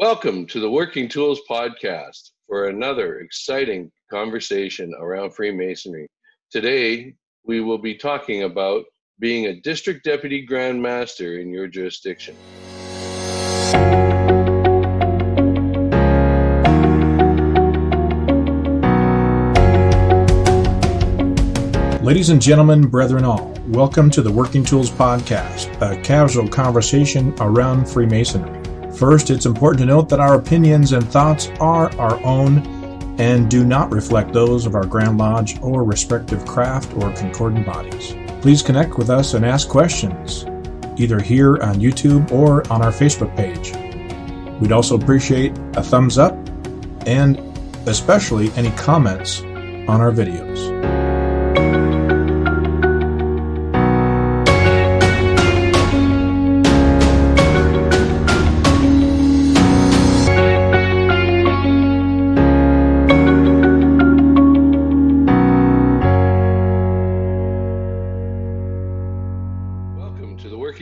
Welcome to the Working Tools podcast for another exciting conversation around Freemasonry. Today, we will be talking about being a District Deputy Grand Master in your jurisdiction. Ladies and gentlemen, brethren all, welcome to the Working Tools podcast, a casual conversation around Freemasonry. First, it's important to note that our opinions and thoughts are our own and do not reflect those of our Grand Lodge or respective craft or concordant bodies. Please connect with us and ask questions, either here on YouTube or on our Facebook page. We'd also appreciate a thumbs up and especially any comments on our videos.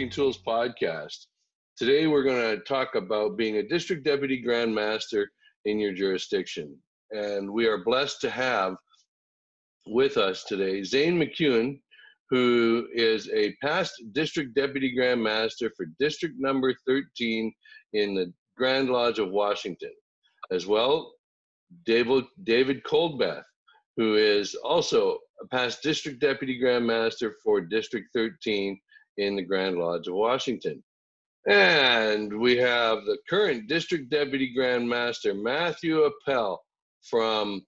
Tools podcast. Today we're going to talk about being a District Deputy Grand Master in your jurisdiction, and we are blessed to have with us today Zane McCune, who is a past District Deputy Grand Master for District number 13 in the Grand Lodge of Washington, as well David Colbeth, who is also a past District Deputy Grand Master for District 13 in the Grand Lodge of Washington. And we have the current District Deputy Grand Master, Matthew Appel, from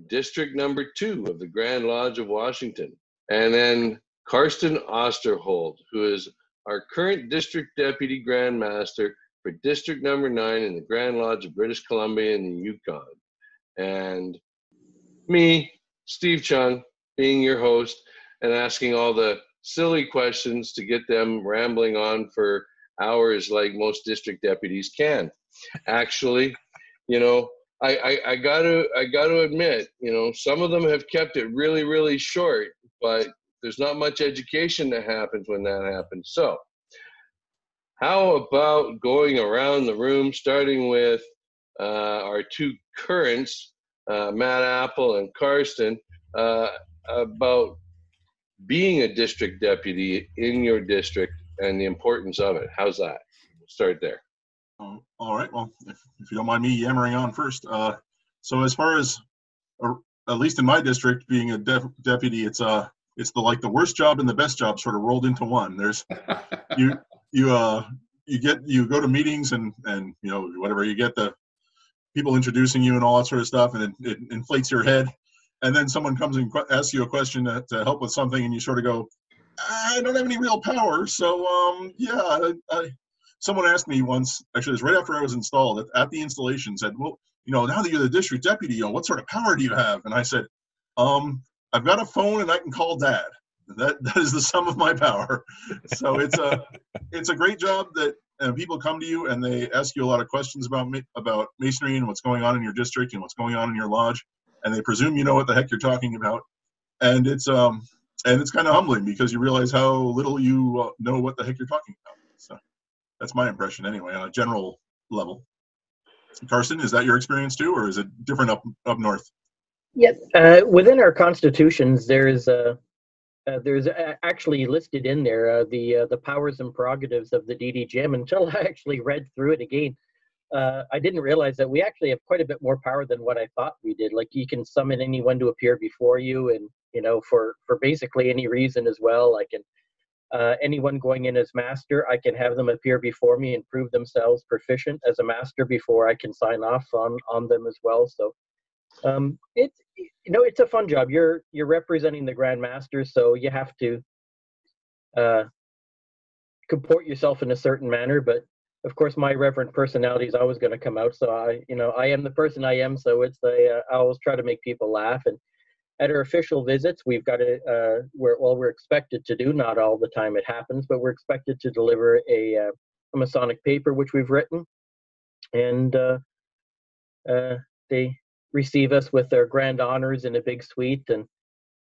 District number 2 of the Grand Lodge of Washington. And then Carsten Osterhold, who is our current District Deputy Grand Master for District number 9 in the Grand Lodge of British Columbia in the Yukon. And me, Steve Chung, being your host and asking all the silly questions to get them rambling on for hours like most district deputies can. Actually, I gotta admit, some of them have kept it really, really short, but there's not much education that happens when that happens. So how about going around the room, starting with our two currents, Matt Appel and Carsten, about being a district deputy in your district and the importance of it. How's that? We'll start there. All right. Well, if you don't mind me yammering on first. So as far as, at least in my district, being a deputy, it's the worst job and the best job sort of rolled into one. There's you go to meetings and whatever, you get the people introducing you and all that sort of stuff, and it inflates your head. And then someone comes and asks you a question to help with something, and you sort of go, I don't have any real power. So, someone asked me once, actually it was right after I was installed, at the installation, said, well, now that you're the district deputy, what sort of power do you have? And I said, I've got a phone and I can call Dad. That is the sum of my power. So it's a great job that people come to you and they ask you a lot of questions about masonry and what's going on in your district and what's going on in your lodge. And they presume you know what the heck you're talking about, and it's kind of humbling because you realize how little you know what the heck you're talking about. So that's my impression anyway, on a general level. Carsten, is that your experience too, or is it different up north? Yes, within our constitutions, there's actually listed in there the powers and prerogatives of the DDGM. Until I actually read through it again, I didn't realize that we actually have quite a bit more power than what I thought we did. Like, you can summon anyone to appear before you, and for basically any reason as well. I can anyone going in as master, I can have them appear before me and prove themselves proficient as a master before I can sign off on them as well. So it's a fun job. You're representing the Grand Master, so you have to comport yourself in a certain manner, but of course, my reverent personality is always going to come out. So I am the person I am. So I always try to make people laugh. And at our official visits, we've got we're expected to do, not all the time it happens, but we're expected to deliver a Masonic paper, which we've written. And they receive us with their grand honors in a big suite. And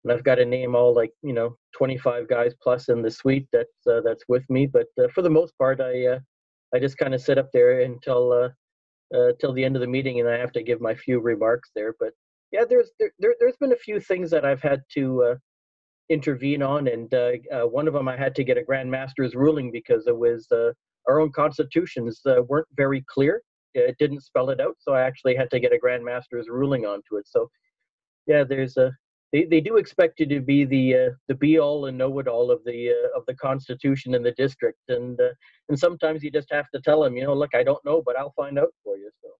I've got to name all 25 guys plus in the suite that's with me. But for the most part, I just kind of sit up there until till the end of the meeting, and I have to give my few remarks there. But yeah, there's been a few things that I've had to intervene on, and one of them I had to get a Grand Master's ruling because it was our own constitutions weren't very clear. It didn't spell it out, so I actually had to get a Grand Master's ruling onto it. So yeah, there's a they do expect you to be the be all and know it all of the Constitution in the district, and sometimes you just have to tell them, look, I don't know, but I'll find out for you. So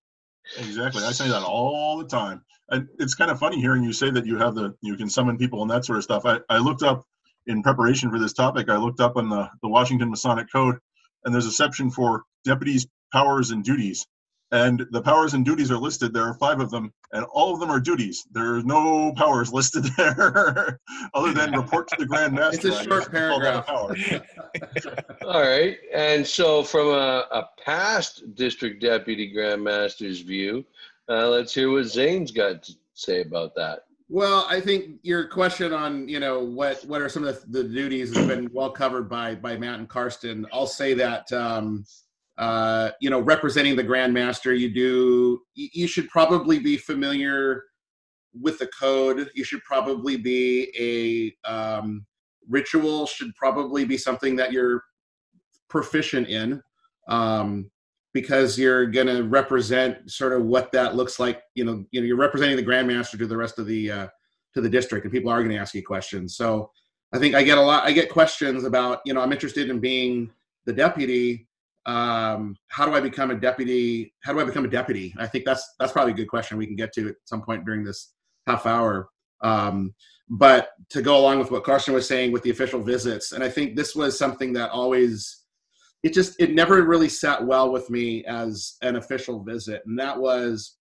Exactly. I say that all the time. And it's kind of funny hearing you say that you can summon people and that sort of stuff. I looked up in preparation for this topic, I looked up on the Washington Masonic Code, and there's a section for deputies' powers and duties. And the powers and duties are listed. There are 5 of them, and all of them are duties. There are no powers listed there other than report to the Grand Master. It's a short paragraph. All right. And so from a past district deputy Grand Master's view, let's hear what Zane's got to say about that. Well, I think your question on, what are some of the duties has been well covered by Matt and Carsten. I'll say that, representing the Grand Master, you should probably be familiar with the code. You should probably be ritual should probably be something that you're proficient in, because you're going to represent sort of what that looks like. You're representing the Grand Master to the rest of the district, and people are going to ask you questions. So I think I get questions about, I'm interested in being the deputy. How do I become a deputy? I think that's probably a good question we can get to at some point during this half hour. But to go along with what Carsten was saying with the official visits, and I think this was something that it never really sat well with me as an official visit. And that was,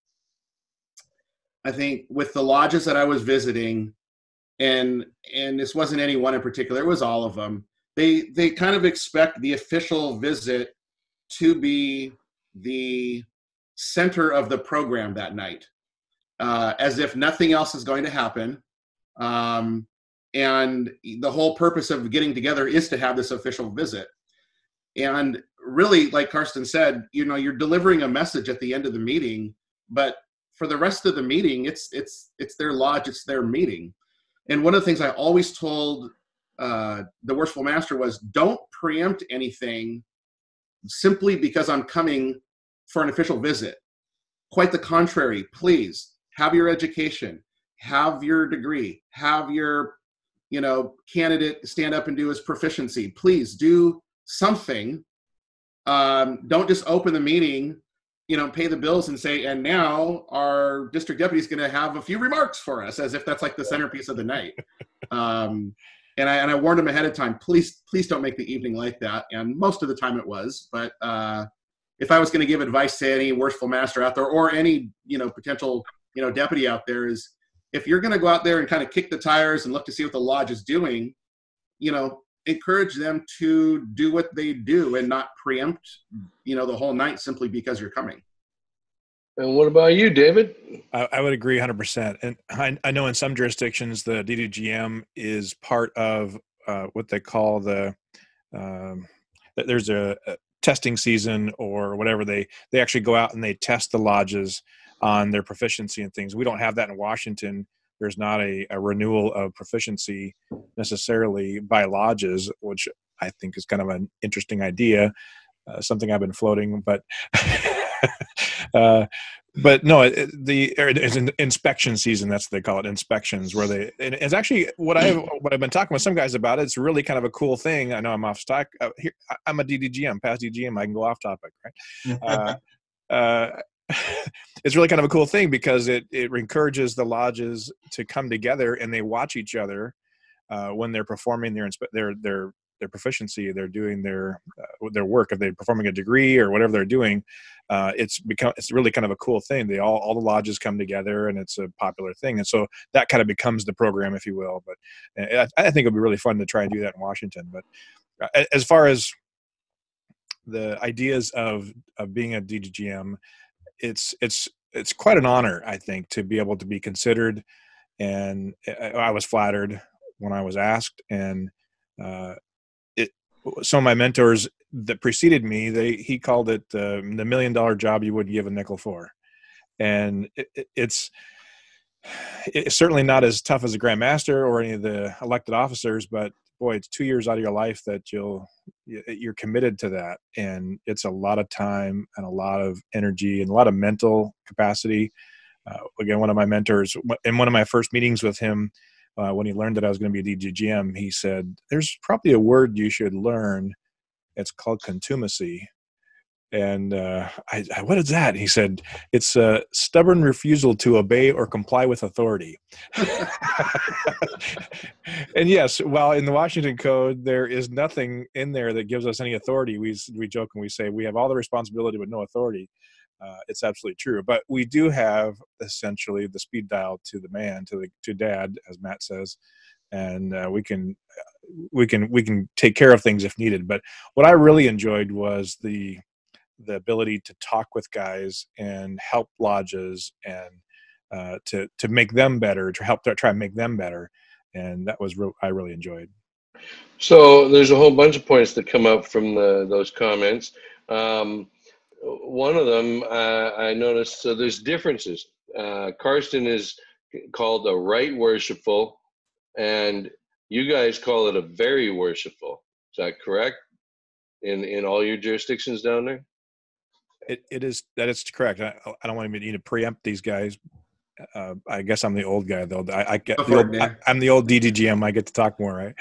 I think, with the lodges that I was visiting, and this wasn't any one in particular, it was all of them. They kind of expect the official visit to be the center of the program that night, as if nothing else is going to happen. And the whole purpose of getting together is to have this official visit. And really, like Carsten said, you're delivering a message at the end of the meeting, but for the rest of the meeting, it's their lodge, it's their meeting. And one of the things I always told the Worshipful Master was, don't preempt anything simply because I'm coming for an official visit. Quite the contrary, please have your education, have your degree, have your, candidate stand up and do his proficiency. Please do something. Don't just open the meeting, pay the bills and say, and now our district deputy is going to have a few remarks for us, as if that's like the centerpiece of the night. And I warned him ahead of time, please don't make the evening like that. And most of the time it was. But if I was going to give advice to any Worshipful Master out there, or any potential deputy out there, is if you're going to go out there and kind of kick the tires and look to see what the lodge is doing, encourage them to do what they do and not preempt the whole night simply because you're coming. And what about you, David? I would agree 100%. And I know in some jurisdictions, the DDGM is part of what they call there's a testing season or whatever. They actually go out and they test the lodges on their proficiency and things. We don't have that in Washington. There's not a renewal of proficiency necessarily by lodges, which I think is kind of an interesting idea, something I've been floating, but no, it's an inspection season. That's what they call it, inspections, where and it's actually what I've been talking with some guys about. It's really kind of a cool thing. I know I'm off stock here. I'm a DDGM, past DDGM. I can go off topic, right? It's really kind of a cool thing because it encourages the lodges to come together and they watch each other when they're performing their proficiency. They're doing their work. If they're performing a degree or whatever they're doing, it's really kind of a cool thing. All the lodges come together and it's a popular thing. And so that kind of becomes the program, if you will. But I think it'd be really fun to try and do that in Washington. But as far as the ideas of being a DDGM, it's quite an honor, I think, to be able to be considered. And I was flattered when I was asked, and some of my mentors that preceded me, he called it the $1 million job you would give a nickel for. And it's certainly not as tough as a Grand Master or any of the elected officers, but boy, it's 2 years out of your life that you're committed to that. And it's a lot of time and a lot of energy and a lot of mental capacity. Again, one of my mentors, in one of my first meetings with him, when he learned that I was going to be a DDGM, he said, there's probably a word you should learn. It's called contumacy. And what is that? He said, it's a stubborn refusal to obey or comply with authority. And yes, while in the Washington Code, there is nothing in there that gives us any authority. We joke and we say we have all the responsibility but no authority. It's absolutely true. But we do have essentially the speed dial to the man, to dad, as Matt says. And we can take care of things if needed. But what I really enjoyed was the ability to talk with guys and help lodges and to make them better, to help try and make them better. And that was I really enjoyed. So there's a whole bunch of points that come up from those comments. One of them I noticed, so there's differences. Carsten is called a right worshipful, and you guys call it a very worshipful. Is that correct? In all your jurisdictions down there? That is correct. I don't want to preempt these guys. I guess I'm the old guy though. I'm the old DDGM. I get to talk more, right?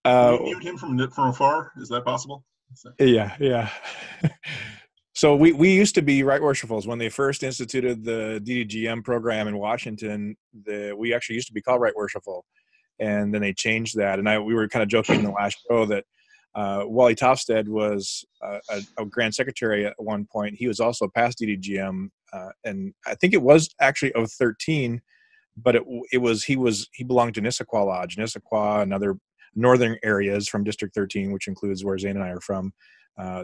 Can you mute him from afar? Is that possible? Yeah. So we used to be right worshipfuls when they first instituted the DDGM program in Washington. We actually used to be called right worshipful, and then they changed that. And we were kind of joking in the last show that Wally Tofstad was a Grand Secretary at one point. He was also past DDGM, and I think it was actually of 13, but he belonged to Nissaquah Lodge, Nissaquah, and other northern areas from District 13, which includes where Zane and I are from.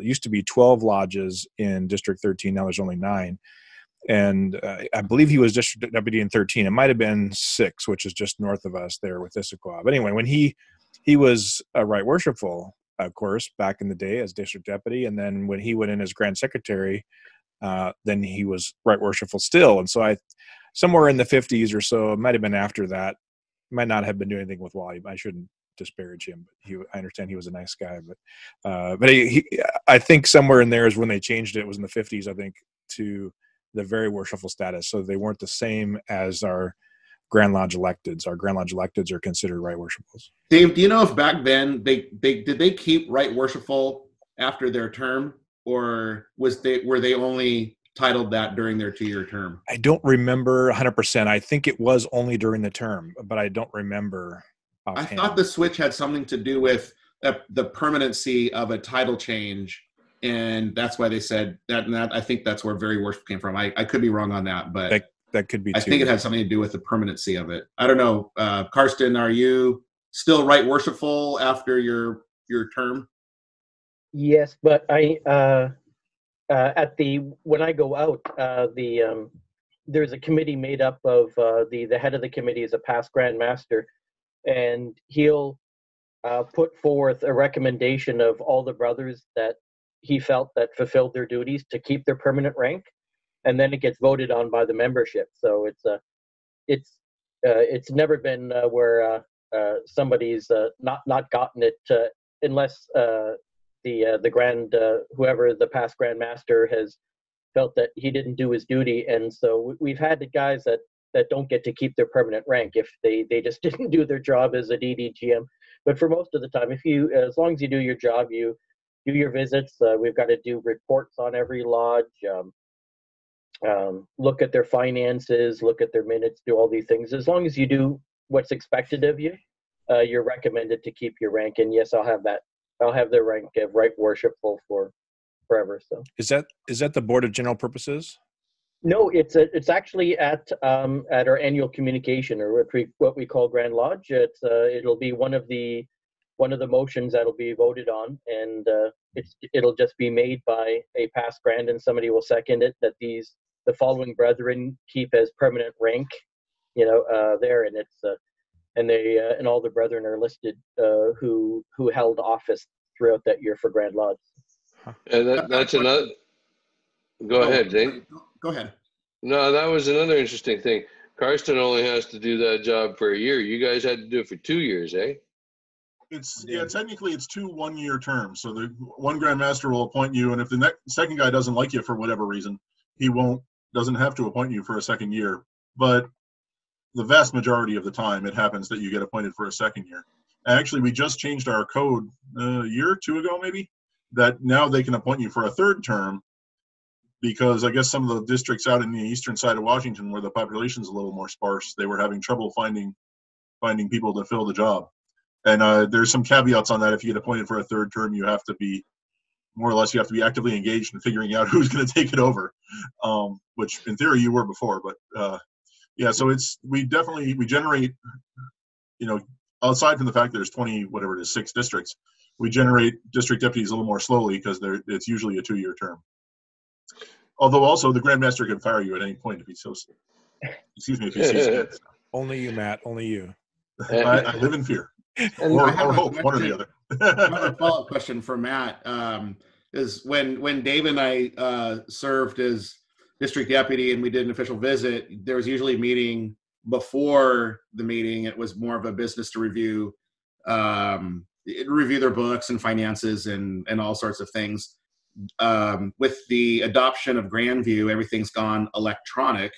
Used to be 12 lodges in District 13. Now there's only 9. And I believe he was district deputy in 13. It might have been 6, which is just north of us there with Issaquah. But anyway, when he was a right worshipful, of course, back in the day as district deputy. And then when he went in as Grand Secretary, then he was right worshipful still. And so somewhere in the 50s or so, it might have been after that, might not have been doing anything with Wally. I shouldn't disparage him, but I understand he was a nice guy. But I think somewhere in there is when they changed it. It was in the 50s, I think, to the very worshipful status. So they weren't the same as our Grand Lodge electeds. Our Grand Lodge electeds are considered right worshipfuls. Dave, do you know if back then did they keep right worshipful after their term, or were they only titled that during their 2-year term? I don't remember 100%. I think it was only during the term, but I don't remember offhand. I thought the switch had something to do with the permanency of a title change, and that's why they said that. And I think that's where very worship came from. I could be wrong on that, but that could be. I think it had something to do with the permanency of it. I don't know. Carsten, are you still right worshipful after your term? Yes, but when I go out, there's a committee made up of the head of the committee is a past Grand Master, and he'll put forth a recommendation of all the brothers that he felt that fulfilled their duties to keep their permanent rank, and then it gets voted on by the membership. So it's never been where somebody's not gotten it unless the grand whoever the past Grand Master has felt that he didn't do his duty. And so we've had the guys that don't get to keep their permanent rank if they just didn't do their job as a DDGM. But for most of the time, as long as you do your job, you do your visits. We've got to do reports on every lodge, look at their finances, look at their minutes, do all these things. As long as you do what's expected of you, you're recommended to keep your rank. And yes, I'll have that. I'll have the rank of right worshipful for forever. So is that the Board of General Purposes? No, it's actually at our annual communication, or what we call Grand Lodge. It'll be one of the motions that'll be voted on, and it'll just be made by a past Grand, and somebody will second it that the following brethren keep as permanent rank, there, and it's and all the brethren are listed who held office throughout that year for Grand Lodge. And that's another. Go ahead, Zane. Go ahead. No, that was another interesting thing. Carsten only has to do that job for a year. You guys had to do it for 2 years, eh? Technically it's 2 1-year terms. So the one Grandmaster will appoint you, and if the second guy doesn't like you for whatever reason, he doesn't have to appoint you for a second year. But the vast majority of the time, it happens that you get appointed for a second year. Actually, we just changed our code a year or 2 ago, maybe, that now they can appoint you for a third term, because I guess some of the districts out in the eastern side of Washington, where the population's a little more sparse, they were having trouble finding people to fill the job. And there's some caveats on that. If you get appointed for a third term, you have to be, more or less, you have to be actively engaged in figuring out who's going to take it over, which in theory you were before. But yeah, so we generate, aside from the fact that there's 6 districts, we generate district deputies a little more slowly because it's usually a 2-year term. Although also the Grandmaster can fire you at any point if he sees fit. Only you, Matt. Only you. I live in fear. Or hope, one or the other. Another follow-up question for Matt is when Dave and I served as district deputy and we did an official visit, there was usually a meeting before the meeting. It was more of a business to review their books and finances and all sorts of things. With the adoption of Grandview, everything's gone electronic,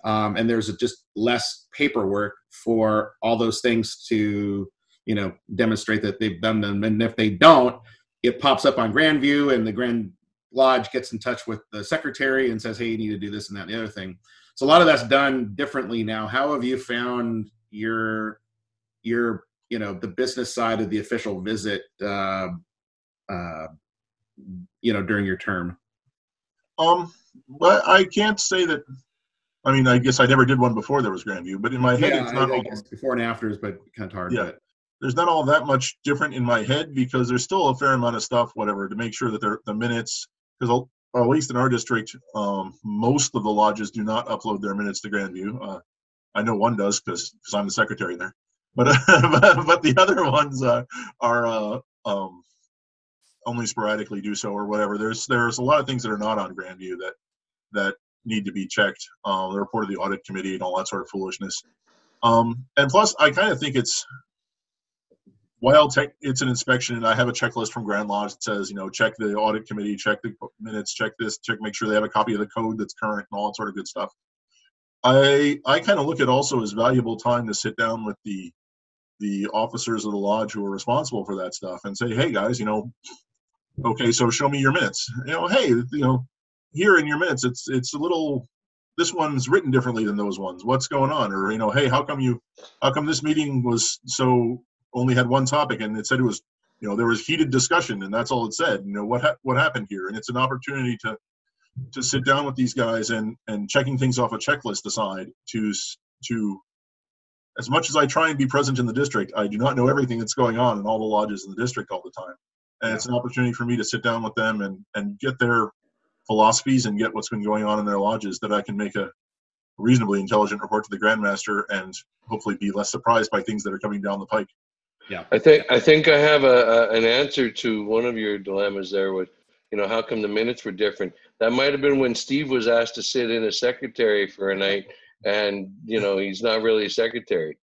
and there's just less paperwork for all those things to, demonstrate that they've done them. And if they don't, it pops up on Grandview, and the Grand Lodge gets in touch with the secretary and says, hey, you need to do this and that and the other thing. So a lot of that's done differently now. How have you found your the business side of the official visit during your term? But I can't say that. I mean, I guess I never did one before there was Grandview, but in my head, it's not I guess before and afters, but kind of hard. Yeah, there's not all that much different in my head because there's still a fair amount of stuff, whatever, to make sure that the minutes, because at least in our district, most of the lodges do not upload their minutes to Grandview. I know one does because I'm the secretary there, but but the other ones are only sporadically do so or whatever. There's a lot of things that are not on Grandview that need to be checked. The report of the audit committee and all that sort of foolishness. And plus, I kind of think it's it's an inspection, and I have a checklist from Grand Lodge that says, check the audit committee, check the minutes, check this, make sure they have a copy of the code that's current and all that sort of good stuff. I kind of look at also as valuable time to sit down with the officers of the lodge who are responsible for that stuff and say, hey guys, okay, so show me your minutes. Hey, here in your minutes, it's a little, this one's written differently than those ones. What's going on? Or, hey, how come this meeting was only had one topic and it said it was, there was heated discussion and that's all it said. What happened here? And it's an opportunity to sit down with these guys and checking things off a checklist aside to as much as I try and be present in the district, I do not know everything that's going on in all the lodges in the district all the time. And it's an opportunity for me to sit down with them and get their philosophies and get what's been going on in their lodges, that I can make a reasonably intelligent report to the Grandmaster and hopefully be less surprised by things that are coming down the pike. Yeah, I think I have an answer to one of your dilemmas there with, how come the minutes were different? That might have been when Steve was asked to sit in as secretary for a night, and he's not really a secretary.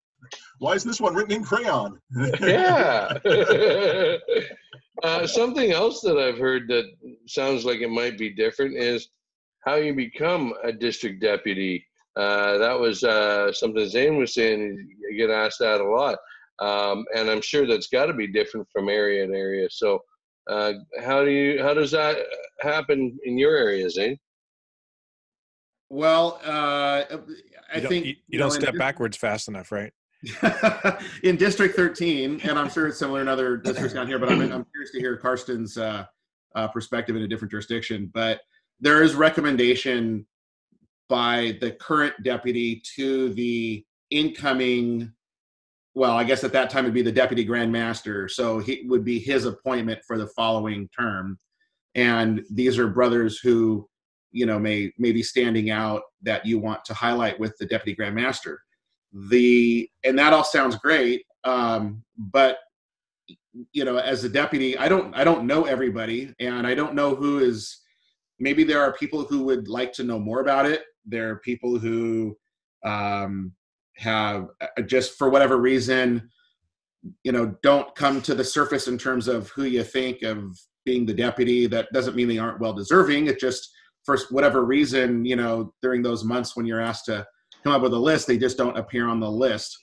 Why is this one written in crayon? Yeah. Something else that I've heard that sounds like it might be different is how you become a district deputy. That was something Zane was saying. You get asked that a lot. And I'm sure that's got to be different from area to area. So how does that happen in your area, Zane? Well, I think you don't step backwards fast enough, right? In District 13, and I'm sure it's similar in other districts down here, but I'm curious to hear Carsten's perspective in a different jurisdiction. But there is recommendation by the current deputy to the incoming, well, I guess at that time it'd be the deputy Grand Master, so he would be his appointment for the following term. And these are brothers who, may be standing out that you want to highlight with the deputy Grand Master. And that all sounds great, but as a deputy, I don't know everybody, and I don't know who is. Maybe there are people who would like to know more about it. There are people who have just for whatever reason, don't come to the surface in terms of who you think of being the deputy. That doesn't mean they aren't well deserving. It just, for whatever reason, during those months when you're asked to come up with a list, they just don't appear on the list.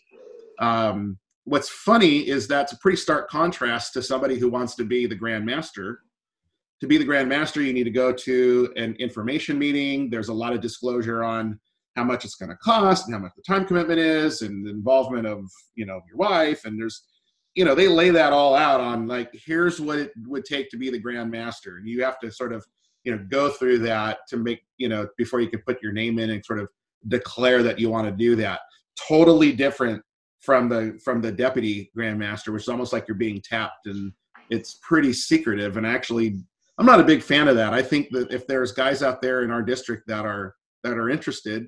What's funny is that's a pretty stark contrast to somebody who wants to be the Grand Master. To be the Grand Master, you need to go to an information meeting. There's a lot of disclosure on how much it's going to cost and how much the time commitment is and the involvement of, your wife. And there's, they lay that all out on like, here's what it would take to be the Grand Master. And you have to sort of, go through that to make, before you can put your name in and sort of declare that you want to do that. Totally different from the deputy Grand Master, which is almost like you're being tapped, and it's pretty secretive. And actually, I'm not a big fan of that. I think that if there's guys out there in our district that are interested,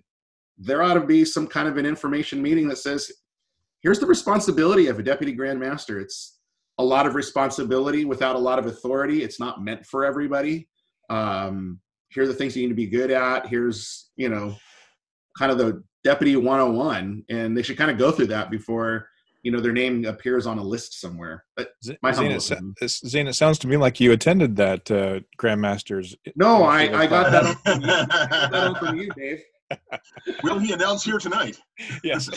there ought to be some kind of an information meeting that says, here's the responsibility of a deputy Grand Master. It's a lot of responsibility without a lot of authority. It's not meant for everybody. Here are the things you need to be good at. Here's, kind of the deputy 101. And they should kind of go through that before, their name appears on a list somewhere. But Zane, it sounds to me like you attended that Grandmasters. No, I got that from you, Dave. Will he announce here tonight? Yes.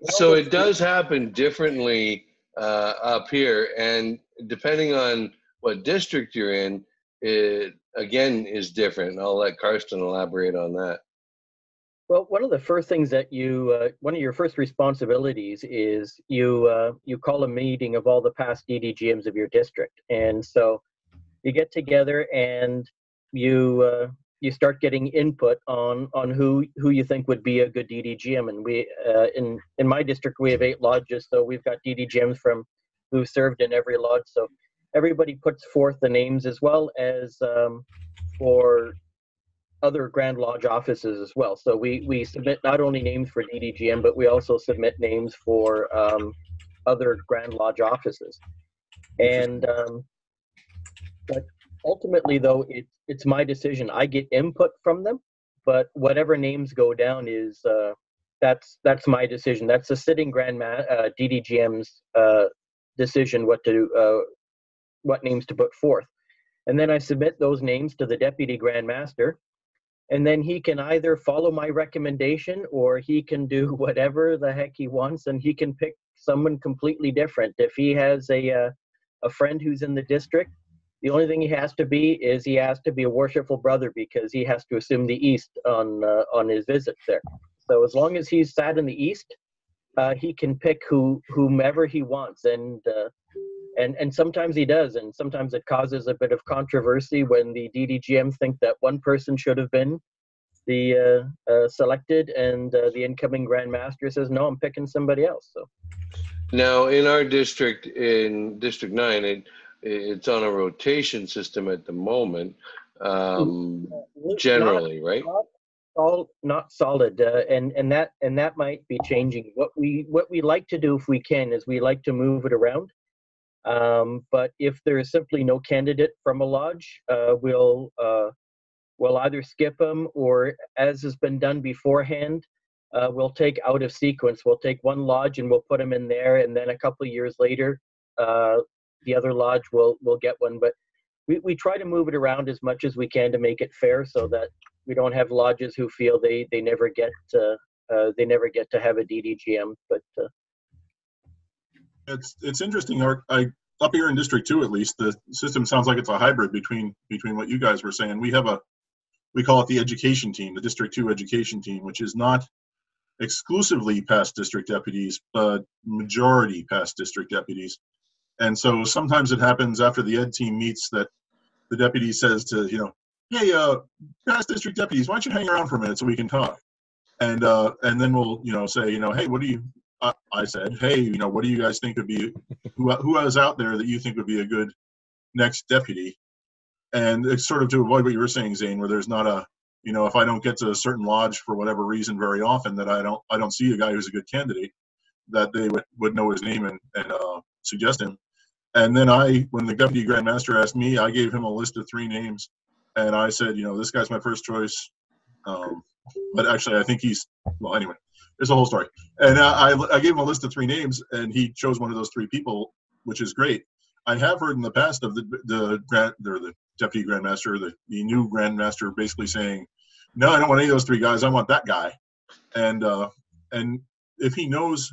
So it does happen differently up here, and depending on what district you're in, it again is different. I'll let Carsten elaborate on that. Well, one of the first things that one of your first responsibilities is you call a meeting of all the past DDGMs of your district, and so you get together and you start getting input on who you think would be a good DDGM. And we in my district we have 8 lodges, so we've got DDGMs from who served in every lodge. So everybody puts forth the names, as well as for other Grand Lodge offices as well. So we submit not only names for DDGM, but we also submit names for other Grand Lodge offices. And but ultimately, though, it's my decision. I get input from them, but whatever names go down is that's my decision. That's the sitting DDGM's decision what names to put forth. And then I submit those names to the Deputy Grand Master, and then he can either follow my recommendation or he can do whatever the heck he wants, and he can pick someone completely different. If he has a friend who's in the district, the only thing he has to be is he has to be a worshipful brother, because he has to assume the East on his visits there. So as long as he's sat in the East, he can pick whomever he wants, and sometimes he does, and sometimes it causes a bit of controversy when the DDGM think that one person should have been the selected, and the incoming Grand Master says, no, I'm picking somebody else. So now in our district, in District 9, it's on a rotation system at the moment, generally, right? Not solid, and that might be changing. What we like to do, if we can, is we like to move it around. But if there is simply no candidate from a lodge, we'll either skip them, or, as has been done beforehand, we'll take out of sequence. We'll take one lodge and we'll put them in there, and then a couple of years later, the other lodge will get one. But we try to move it around as much as we can to make it fair, so that we don't have lodges who feel they never get to have a DDGM. But it's interesting. Up here in District 2, at least, the system sounds like it's a hybrid between what you guys were saying. We call it the education team, the District 2 education team, which is not exclusively past district deputies, but majority past district deputies. And so sometimes it happens after the ed team meets that the deputy says to, hey, past district deputies, why don't you hang around for a minute so we can talk? And then we'll, say, hey, what do you, I said, hey, what do you guys think would be, who is out there that you think would be a good next deputy? And it's sort of to avoid what you were saying, Zane, where there's not a, if I don't get to a certain lodge for whatever reason very often, that I don't see a guy who's a good candidate. that they would know his name and suggest him. And then when the deputy grand master asked me, I gave him a list of 3 names, and I said, this guy's my first choice. But actually, I think well, anyway, there's a whole story. And I gave him a list of 3 names, and he chose one of those 3 people, which is great. I have heard in the past of the deputy grandmaster, the new grandmaster, basically saying, "No, I don't want any of those 3 guys. I want that guy." And if he knows,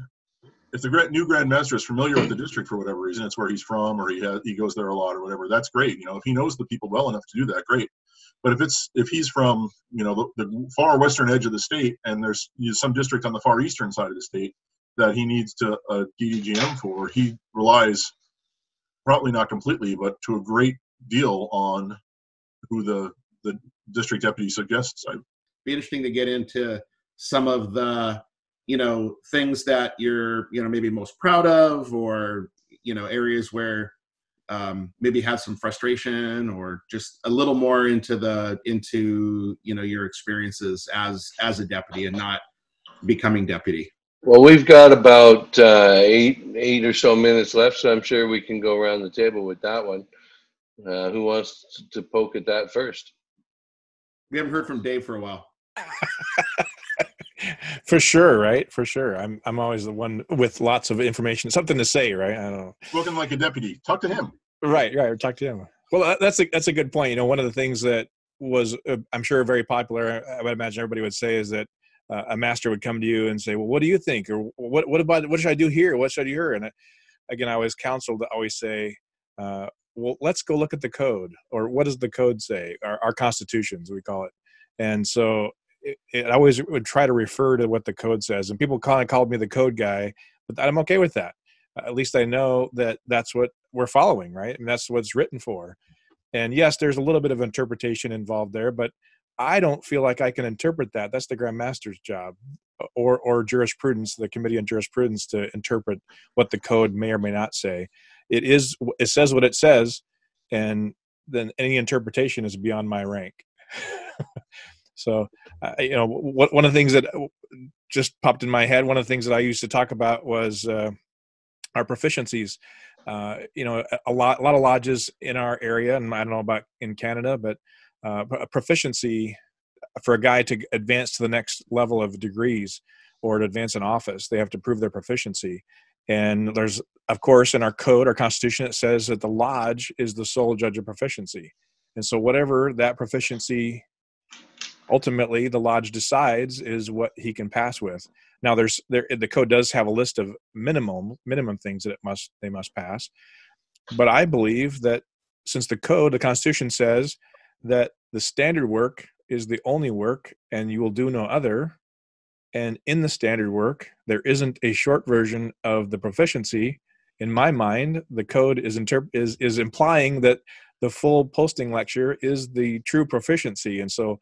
if the new grandmaster is familiar with the district for whatever reason, it's where he's from, or he goes there a lot, or whatever. That's great. If he knows the people well enough to do that, great. But if he's from the far western edge of the state, and there's some district on the far eastern side of the state that he needs a DDGM for, he relies, probably not completely, but to a great deal, on who the district deputy suggests. It'd be interesting to get into some of the things that you're maybe most proud of, or areas where maybe have some frustration, or just a little more into your experiences as a deputy and not becoming deputy. Well, we've got about 8 or so minutes left, so I'm sure we can go around the table with that one. Who wants to poke at that first? We haven't heard from Dave for a while. For sure, right? For sure. I'm always the one with lots of information, something to say, right? I don't know. Spoken like a deputy. Talk to him. Right. Talk to him. Well, that's a good point. One of the things that was, I'm sure, very popular, I would imagine everybody would say, is that a master would come to you and say, "Well, what do you think?" Or what should I do here? What should I do here? And again, I was counseled to always say, well, let's go look at the code, or what does the code say? Our constitutions, we call it. And so it always would try to refer to what the code says. And people kind of called me the code guy, but I'm okay with that. At least I know that that's what we're following, right? And that's what's written for. And yes, there's a little bit of interpretation involved there, but I don't feel like I can interpret that. That's the Grand Master's job, or jurisprudence, the Committee on Jurisprudence, to interpret what the code may or may not say. It says what it says, and then any interpretation is beyond my rank. So, one of the things that just popped in my head, one of the things that I used to talk about was our proficiencies. A lot of lodges in our area, and I don't know about in Canada, but a proficiency for a guy to advance to the next level of degrees or to advance in office, they have to prove their proficiency. And there's, of course, in our code, our constitution, it says that the lodge is the sole judge of proficiency. And so whatever that proficiency, ultimately the lodge decides, is what he can pass with. Now the code does have a list of minimum things that they must pass. But I believe that since the Constitution says that the standard work is the only work and you will do no other, and in the standard work there isn't a short version of the proficiency, in my mind the code is implying that the full posting lecture is the true proficiency. And so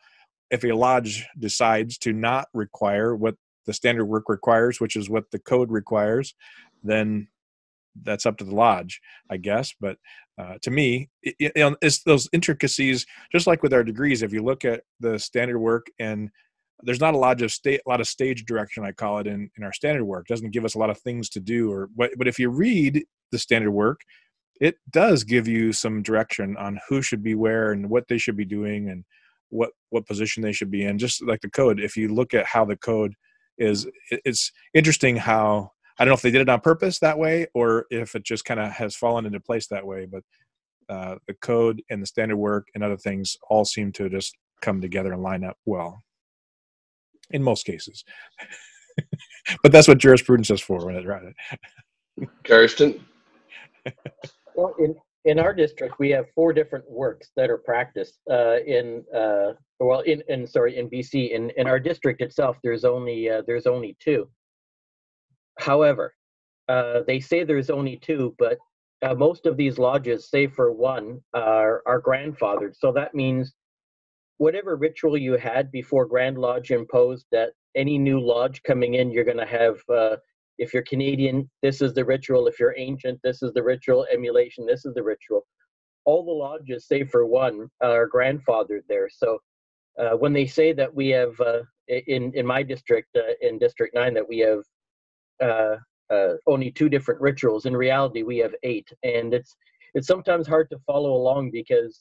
if a lodge decides to not require what the standard work requires, which is what the code requires, then that's up to the lodge, I guess. But to me, it's those intricacies, just like with our degrees. If you look at the standard work, and there's not a lot of stage direction, I call it, in our standard work. It doesn't give us a lot of things to do, but if you read the standard work, it does give you some direction on who should be where and what they should be doing and what position they should be in. Just like the code, if you look at how the code is, it's interesting how, I don't know if they did it on purpose that way or if it just kind of has fallen into place that way, but the code and the standard work and other things all seem to just come together and line up well in most cases. But that's what jurisprudence is for, right? Carsten? Well, in our district, we have 4 different works that are practiced in BC. In our district itself, there's only 2. However, they say there's only 2, but most of these lodges, save for one, are grandfathered. So that means whatever ritual you had before Grand Lodge imposed that any new lodge coming in, you're going to have, if you're Canadian, this is the ritual. If you're ancient, this is the ritual. Emulation, this is the ritual. All the lodges, save for one, are grandfathered there. So when they say that we have, in my district, in District 9, that we have only 2 different rituals. In reality, we have 8, and it's sometimes hard to follow along because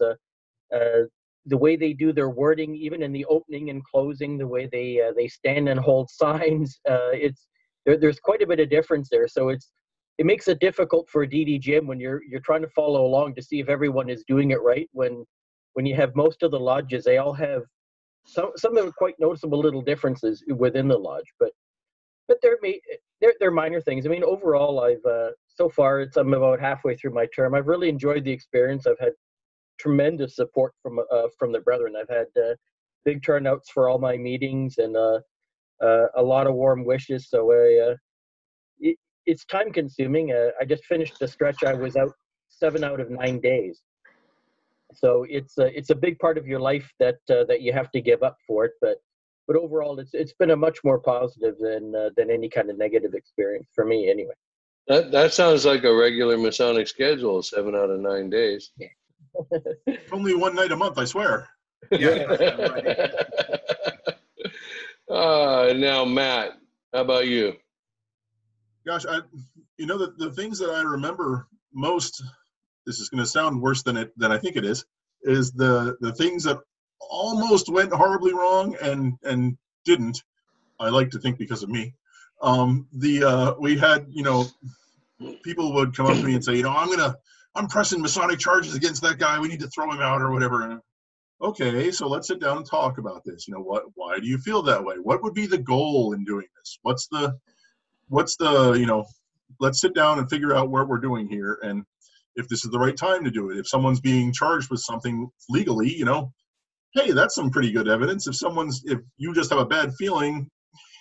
the way they do their wording, even in the opening and closing, the way they stand and hold signs, there's quite a bit of difference there. So it makes it difficult for a DDGM when you're trying to follow along to see if everyone is doing it right. When you have most of the lodges, they all have some of the quite noticeable little differences within the lodge, but they're minor things. I mean, overall, so far I'm about halfway through my term. I've really enjoyed the experience. I've had tremendous support from the brethren. I've had big turnouts for all my meetings and a lot of warm wishes. So it's time consuming. I just finished the stretch. I was out 7 out of 9 days. So it's a big part of your life that you have to give up for it. But overall, it's been a much more positive than any kind of negative experience for me, anyway. That sounds like a regular Masonic schedule, 7 out of 9 days. Only one night a month, I swear. Yeah. Right. Now, Matt, how about you? Gosh, the things that I remember most, this is going to sound worse than I think it is the things that almost went horribly wrong and didn't. I like to think because of me. We had, people would come up to me and say, I'm pressing Masonic charges against that guy. We need to throw him out or whatever. And, okay, so let's sit down and talk about this. Why do you feel that way? What would be the goal in doing this? What's the let's sit down and figure out what we're doing here. And if this is the right time to do it, if someone's being charged with something legally, hey, that's some pretty good evidence. If you just have a bad feeling,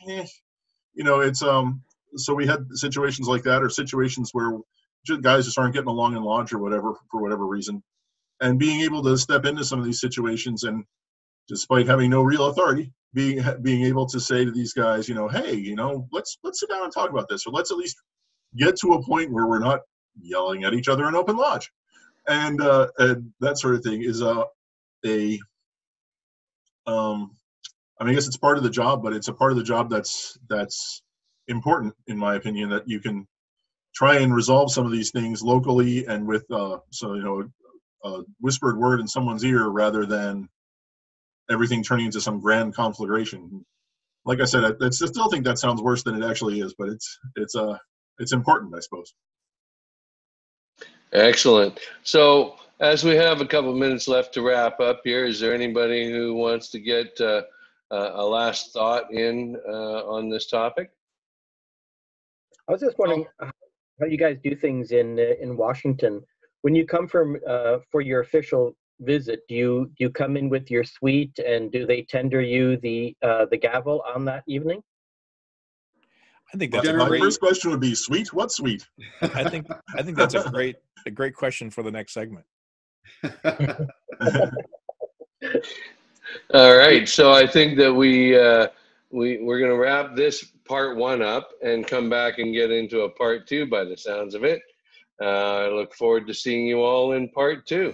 it's, so we had situations like that, or situations where guys just aren't getting along in lodge or whatever, for whatever reason. And being able to step into some of these situations and, despite having no real authority, being able to say to these guys, hey, let's sit down and talk about this, or let's at least get to a point where we're not yelling at each other in open lodge, and that sort of thing is I guess it's part of the job, but it's a part of the job that's important, in my opinion, that you can try and resolve some of these things locally and with a whispered word in someone's ear, rather than everything turning into some grand conflagration. Like I said, I still think that sounds worse than it actually is, but it's important, I suppose. Excellent. So as we have a couple minutes left to wrap up here, is there anybody who wants to get a last thought in on this topic? I was just wondering how you guys do things in Washington. When you come for your official visit, do you come in with your suite, and do they tender you the gavel on that evening? I think that's my first question would be, sweet? What sweet? I think that's a great question for the next segment. All right, so I think that we're going to wrap this part 1 up and come back and get into a part 2 by the sounds of it. I look forward to seeing you all in part 2.